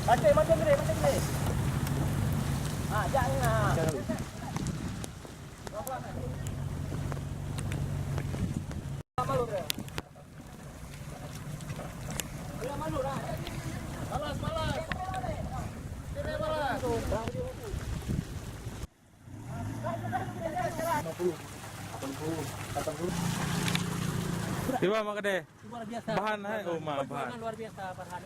Mancing gede. Ah, jangan. Malu, Bre. Dia malu dah. Balas. Kiri balas. 80. Coba Mak Gede. Luar biasa. Bahan hai, oh mah bahan. Luar biasa bahan.